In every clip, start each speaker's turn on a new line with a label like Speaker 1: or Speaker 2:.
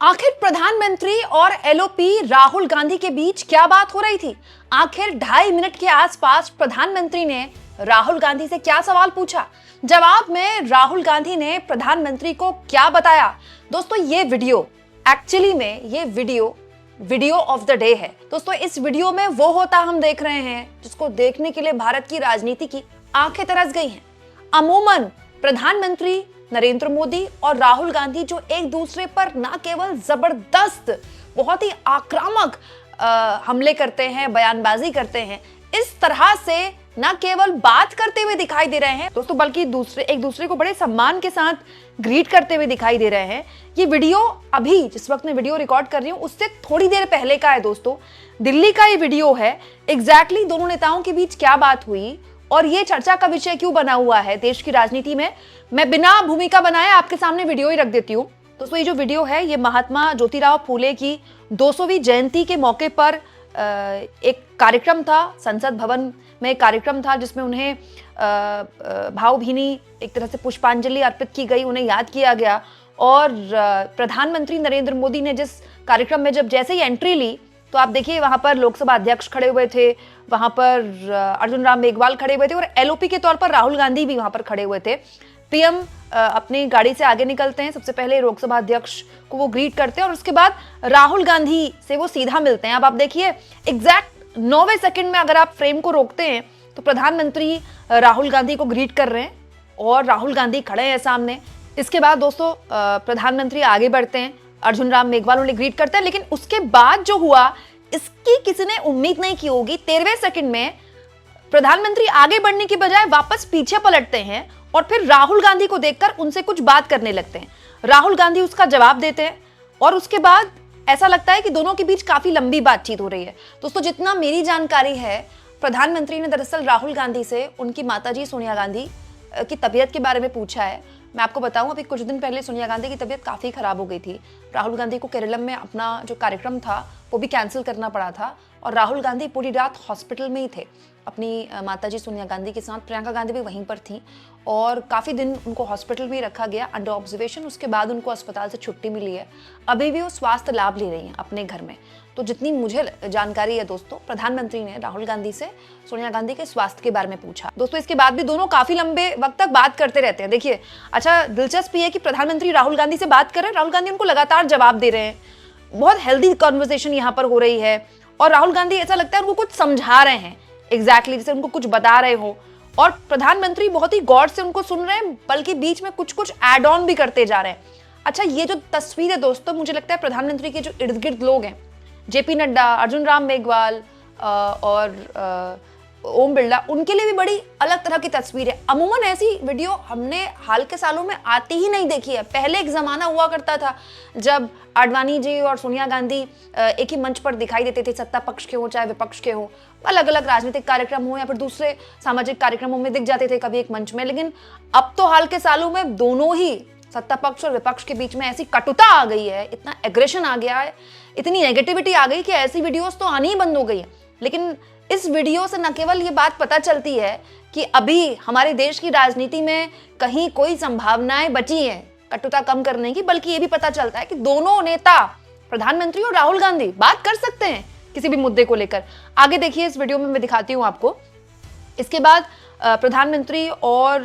Speaker 1: आखिर प्रधानमंत्री और एलओपी राहुल गांधी के बीच क्या बात हो रही थी? आखिर 2.5 मिनट के आसपास प्रधानमंत्री ने राहुल गांधी से क्या सवाल पूछा? जवाब में राहुल गांधी ने प्रधानमंत्री को क्या बताया? दोस्तों ये वीडियो एक्चुअली में ये वीडियो ऑफ द डे है। दोस्तों इस वीडियो में वो होता हम देख रहे हैं जिसको देखने के लिए भारत की राजनीति की आंखें तरस गई हैं। अमूमन प्रधानमंत्री नरेंद्र मोदी और राहुल गांधी जो एक दूसरे पर ना केवल जबरदस्त बहुत ही आक्रामक हमले करते हैं, बयानबाजी करते हैं, इस तरह से ना केवल बात करते हुए दिखाई दे रहे हैं दोस्तों, बल्कि एक दूसरे को बड़े सम्मान के साथ ग्रीट करते हुए दिखाई दे रहे हैं। ये वीडियो अभी जिस वक्त मैं वीडियो रिकॉर्ड कर रही हूँ उससे थोड़ी देर पहले का है दोस्तों। दिल्ली का ये वीडियो है। एग्जैक्टली दोनों नेताओं के बीच क्या बात हुई और ये चर्चा का विषय क्यों बना हुआ है देश की राजनीति में, मैं बिना भूमिका बनाए आपके सामने वीडियो ही रख देती हूँ। दोस्तों ये जो वीडियो है ये महात्मा ज्योतिराव फूले की 200वीं जयंती के मौके पर एक कार्यक्रम था, संसद भवन में एक कार्यक्रम था जिसमें उन्हें भावभीनी एक तरह से पुष्पांजलि अर्पित की गई, उन्हें याद किया गया। और प्रधानमंत्री नरेंद्र मोदी ने जिस कार्यक्रम में जैसे ही एंट्री ली तो आप देखिए वहां पर लोकसभा अध्यक्ष खड़े हुए थे, वहां पर अर्जुन राम मेघवाल खड़े हुए थे और एलओपी के तौर पर राहुल गांधी भी वहां पर खड़े हुए थे। पीएम अपनी गाड़ी से आगे निकलते हैं, सबसे पहले लोकसभा अध्यक्ष को वो ग्रीट करते हैं और उसके बाद राहुल गांधी से वो सीधा मिलते हैं। अब आप देखिए एग्जैक्ट 9वें सेकंड में अगर आप फ्रेम को रोकते हैं तो प्रधानमंत्री राहुल गांधी को ग्रीट कर रहे हैं और राहुल गांधी खड़े हैं सामने। इसके बाद दोस्तों प्रधानमंत्री आगे बढ़ते हैं, अर्जुन राम मेघवाल उन्हें ग्रीट करते हैं, लेकिन उसके बाद जो हुआ इसकी किसी ने उम्मीद नहीं की होगी। 13वें सेकंड में प्रधानमंत्री आगे बढ़ने की बजाय वापस पीछे पलटते हैं और फिर राहुल गांधी को देखकर उनसे कुछ बात करने लगते हैं। राहुल गांधी उसका जवाब देते हैं और उसके बाद ऐसा लगता है कि दोनों के बीच काफी लंबी बातचीत हो रही है। दोस्तों जितना मेरी जानकारी है प्रधानमंत्री ने दरअसल राहुल गांधी से उनकी माताजी सोनिया गांधी की तबीयत के बारे में पूछा है। मैं आपको बताऊं अभी कुछ दिन पहले सोनिया गांधी की तबीयत काफ़ी ख़राब हो गई थी। राहुल गांधी को केरलम में अपना जो कार्यक्रम था वो भी कैंसिल करना पड़ा था और राहुल गांधी पूरी रात हॉस्पिटल में ही थे अपनी माताजी सोनिया गांधी के साथ। प्रियंका गांधी भी वहीं पर थी और काफ़ी दिन उनको हॉस्पिटल में ही रखा गया अंडर ऑब्जर्वेशन। उसके बाद उनको अस्पताल से छुट्टी मिली है, अभी भी वो स्वास्थ्य लाभ ले रही हैं अपने घर में। तो जितनी मुझे जानकारी है दोस्तों प्रधानमंत्री ने राहुल गांधी से सोनिया गांधी के स्वास्थ्य के बारे में पूछा। दोस्तों इसके बाद भी दोनों काफी लंबे वक्त तक बात करते रहते हैं। देखिए अच्छा दिलचस्प ये है कि प्रधानमंत्री राहुल गांधी से बात कर रहे हैं, राहुल गांधी उनको लगातार जवाब दे रहे हैं, बहुत हेल्दी कॉन्वर्सेशन यहाँ पर हो रही है और राहुल गांधी ऐसा लगता है उनको कुछ समझा रहे हैं, एग्जैक्टली जैसे उनको कुछ बता रहे हो और प्रधानमंत्री बहुत ही गौर से उनको सुन रहे हैं, बल्कि बीच में कुछ कुछ एड ऑन भी करते जा रहे हैं। अच्छा ये जो तस्वीर है दोस्तों, मुझे लगता है प्रधानमंत्री के जो इर्द गिर्द लोग हैं, जेपी नड्डा, अर्जुन राम मेघवाल और ओम बिरला, उनके लिए भी बड़ी अलग तरह की तस्वीर है। अमूमन ऐसी वीडियो हमने हाल के सालों में आती ही नहीं देखी है। पहले एक जमाना हुआ करता था जब आडवाणी जी और सोनिया गांधी एक ही मंच पर दिखाई देते थे, सत्ता पक्ष के हो चाहे विपक्ष के हो, अलग अलग राजनीतिक कार्यक्रम हो या फिर दूसरे सामाजिक कार्यक्रमों में दिख जाते थे कभी एक मंच में। लेकिन अब तो हाल के सालों में दोनों ही सत्ता पक्ष और विपक्ष के बीच में ऐसी कटुता आ गई है, इतना एग्रेशन आ गया है, इतनी नेगेटिविटी आ गई कि ऐसी वीडियोस तो आनी ही बंद हो गई है। लेकिन इस वीडियो से न केवल ये बात पता चलती है कि अभी हमारे देश की राजनीति में कहीं कोई संभावनाएं बची हैं कटुता कम करने की, बल्कि ये भी पता चलता है कि दोनों नेता प्रधानमंत्री और राहुल गांधी बात कर सकते हैं किसी भी मुद्दे को लेकर। आगे देखिए इस वीडियो में मैं दिखाती हूँ आपको। इसके बाद प्रधानमंत्री और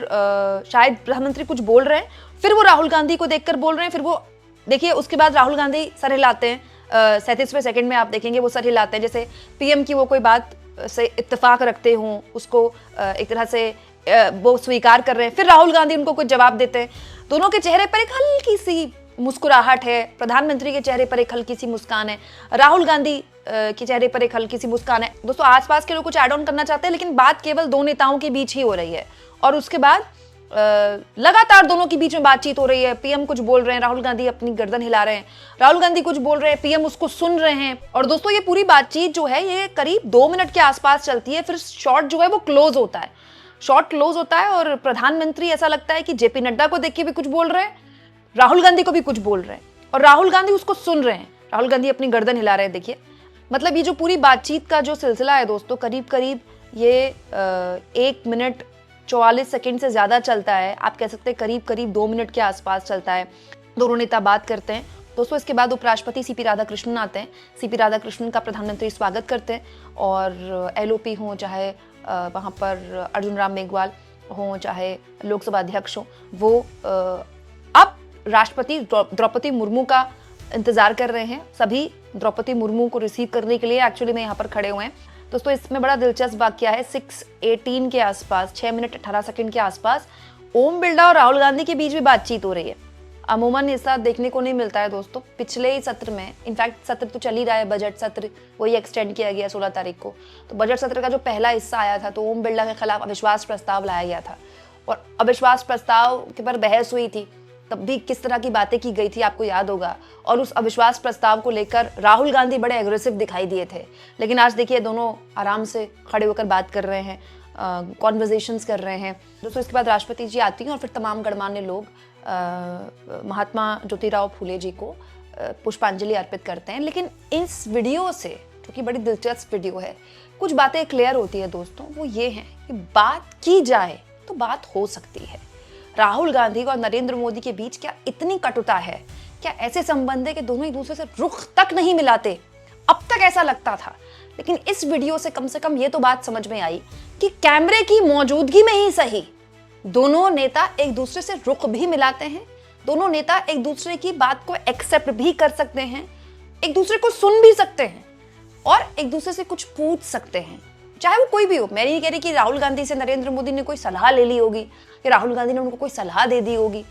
Speaker 1: शायद प्रधानमंत्री कुछ बोल रहे हैं, फिर वो राहुल गांधी को देखकर बोल रहे हैं, फिर वो देखिए उसके बाद राहुल गांधी सर हिलाते हैं। 37वें सेकंड में आप देखेंगे वो सर हिलाते हैं जैसे पीएम की वो कोई बात से इत्तेफाक रखते हों, उसको एक तरह से वो स्वीकार कर रहे हैं। फिर राहुल गांधी उनको कुछ जवाब देते हैं। दोनों के चेहरे पर एक हल्की सी मुस्कुराहट है, प्रधानमंत्री के चेहरे पर एक हल्की सी मुस्कान है, राहुल गांधी के चेहरे पर एक हल्की सी मुस्कान है। दोस्तों आसपास के लोग कुछ ऐड ऑन करना चाहते हैं लेकिन बात केवल दो नेताओं के बीच ही हो रही है और उसके बाद लगातार दोनों के बीच में बातचीत हो रही है। पीएम कुछ बोल रहे हैं, राहुल गांधी अपनी गर्दन हिला रहे हैं, राहुल गांधी कुछ बोल रहे हैं, पीएम उसको सुन रहे हैं। और दोस्तों ये पूरी बातचीत जो है ये करीब 2 मिनट के आसपास चलती है। फिर शॉट जो है वो क्लोज होता है, शॉट क्लोज होता है और प्रधानमंत्री ऐसा लगता है कि जेपी नड्डा को देख के भी कुछ बोल रहे हैं, राहुल गांधी को भी कुछ बोल रहे हैं और राहुल गांधी उसको सुन रहे हैं, राहुल गांधी अपनी गर्दन हिला रहे हैं। देखिए मतलब ये जो पूरी बातचीत का जो सिलसिला है दोस्तों करीब करीब ये 1 मिनट 44 सेकंड से ज़्यादा चलता है। आप कह सकते हैं करीब करीब 2 मिनट के आसपास चलता है। दोनों नेता बात करते हैं दोस्तों इसके बाद उपराष्ट्रपति सीपी राधाकृष्णन आते हैं। सीपी राधाकृष्णन का प्रधानमंत्री स्वागत करते हैं और एलओपी हो, चाहे वहाँ पर अर्जुन राम मेघवाल हो, चाहे लोकसभा अध्यक्ष हो, वो अब राष्ट्रपति द्रौपदी मुर्मू का इंतजार कर रहे हैं। सभी द्रौपदी मुर्मू को रिसीव करने के लिए एक्चुअली में यहाँ पर खड़े हुए हैं। दोस्तों इसमें बड़ा दिलचस्प वाकया है, 6:18 के आसपास, 6 मिनट 18 सेकंड के आसपास ओम बिरला और राहुल गांधी के बीच भी बातचीत हो रही है। अमूमन ऐसा देखने को नहीं मिलता है दोस्तों। पिछले ही सत्र में, इनफैक्ट सत्र तो चल ही रहा है, बजट सत्र वही एक्सटेंड किया गया 16 तारीख को। तो बजट सत्र का जो पहला हिस्सा आया था तो ओम बिरला के खिलाफ अविश्वास प्रस्ताव लाया गया था और अविश्वास प्रस्ताव के पर बहस हुई थी। तब भी किस तरह की बातें की गई थी आपको याद होगा। और उस अविश्वास प्रस्ताव को लेकर राहुल गांधी बड़े एग्रेसिव दिखाई दिए थे, लेकिन आज देखिए दोनों आराम से खड़े होकर बात कर रहे हैं, कॉन्वर्जेशंस कर रहे हैं। दोस्तों इसके बाद राष्ट्रपति जी आती हैं और फिर तमाम गणमान्य लोग महात्मा ज्योतिराव फूले जी को पुष्पांजलि अर्पित करते हैं। लेकिन इस वीडियो से, जो कि बड़ी दिलचस्प वीडियो है, कुछ बातें क्लियर होती है दोस्तों। वो ये हैं कि बात की जाए तो बात हो सकती है। राहुल गांधी और नरेंद्र मोदी के बीच क्या इतनी कटुता है? क्या ऐसे संबंध है कि दोनों एक दूसरे से रुख तक नहीं मिलाते? अब तक ऐसा लगता था, लेकिन इस वीडियो से कम ये तो बात समझ में आई कि कैमरे की मौजूदगी में ही सही दोनों नेता एक दूसरे से रुख भी मिलाते हैं। दोनों नेता एक दूसरे की बात को एक्सेप्ट भी कर सकते हैं, एक दूसरे को सुन भी सकते हैं और एक दूसरे से कुछ पूछ सकते हैं, चाहे वो कोई भी हो। मैं नहीं कह रही कि राहुल गांधी से नरेंद्र मोदी ने कोई सलाह ले ली होगी कि राहुल गांधी ने उनको कोई सलाह दे दी होगी।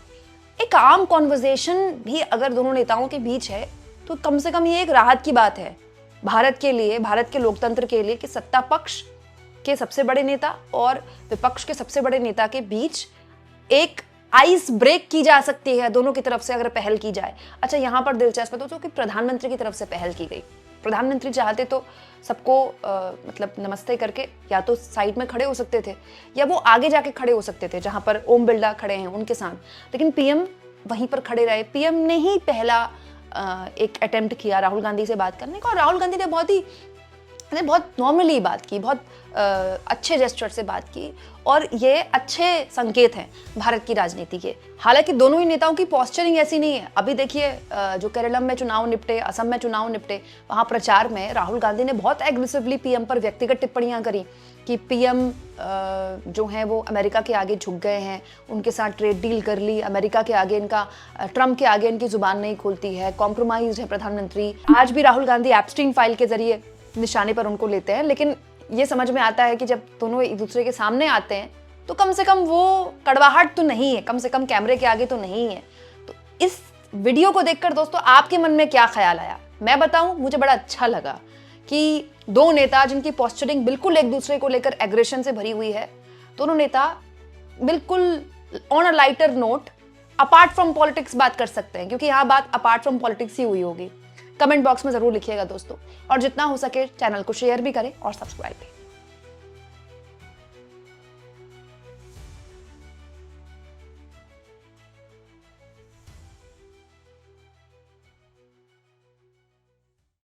Speaker 1: एक आम कॉन्वर्जेशन भी अगर दोनों नेताओं के बीच है तो कम से कम ये एक राहत की बात है भारत के लिए, भारत के लोकतंत्र के लिए, कि सत्ता पक्ष के सबसे बड़े नेता और विपक्ष के सबसे बड़े नेता के बीच एक आइस ब्रेक की जा सकती है दोनों की तरफ से अगर पहल की जाए। अच्छा, यहाँ पर दिलचस्प है दोस्तों कि प्रधानमंत्री की तरफ से पहल की गई। प्रधानमंत्री चाहते तो सबको मतलब नमस्ते करके या तो साइड में खड़े हो सकते थे या वो आगे जाके खड़े हो सकते थे जहां पर ओम बिरला खड़े हैं उनके साथ, लेकिन पीएम वहीं पर खड़े रहे। पीएम ने ही पहला एक अटेम्प्ट किया राहुल गांधी से बात करने का और राहुल गांधी ने बहुत नॉर्मली बात की, बहुत अच्छे जेस्चर से बात की और ये अच्छे संकेत हैं भारत की राजनीति के। हालांकि दोनों ही नेताओं की पोस्चरिंग ऐसी नहीं है। अभी देखिए जो केरलम में चुनाव निपटे, असम में चुनाव निपटे, वहाँ प्रचार में राहुल गांधी ने बहुत एग्रेसिवली पीएम पर व्यक्तिगत टिप्पणियां करी कि पीएम जो हैं वो अमेरिका के आगे झुक गए हैं, उनके साथ ट्रेड डील कर ली, अमेरिका के आगे इनका, ट्रम्प के आगे इनकी जुबान नहीं खुलती है, कॉम्प्रोमाइज है प्रधानमंत्री। आज भी राहुल गांधी एप्स्टीन फाइल के जरिए निशाने पर उनको लेते हैं, लेकिन ये समझ में आता है कि जब दोनों एक दूसरे के सामने आते हैं तो कम से कम वो कड़वाहट तो नहीं है, कम से कम कैमरे के आगे तो नहीं है। तो इस वीडियो को देखकर दोस्तों आपके मन में क्या ख्याल आया? मैं बताऊं, मुझे बड़ा अच्छा लगा कि दो नेता जिनकी पोस्चरिंग बिल्कुल एक दूसरे को लेकर एग्रेशन से भरी हुई है, दोनों नेता बिल्कुल on a lighter note apart from politics बात कर सकते हैं, क्योंकि यहाँ बात अपार्ट फ्रॉम पॉलिटिक्स ही हुई होगी। कमेंट बॉक्स में जरूर लिखिएगा दोस्तों, और जितना हो सके चैनल को शेयर भी करें और सब्सक्राइब भी।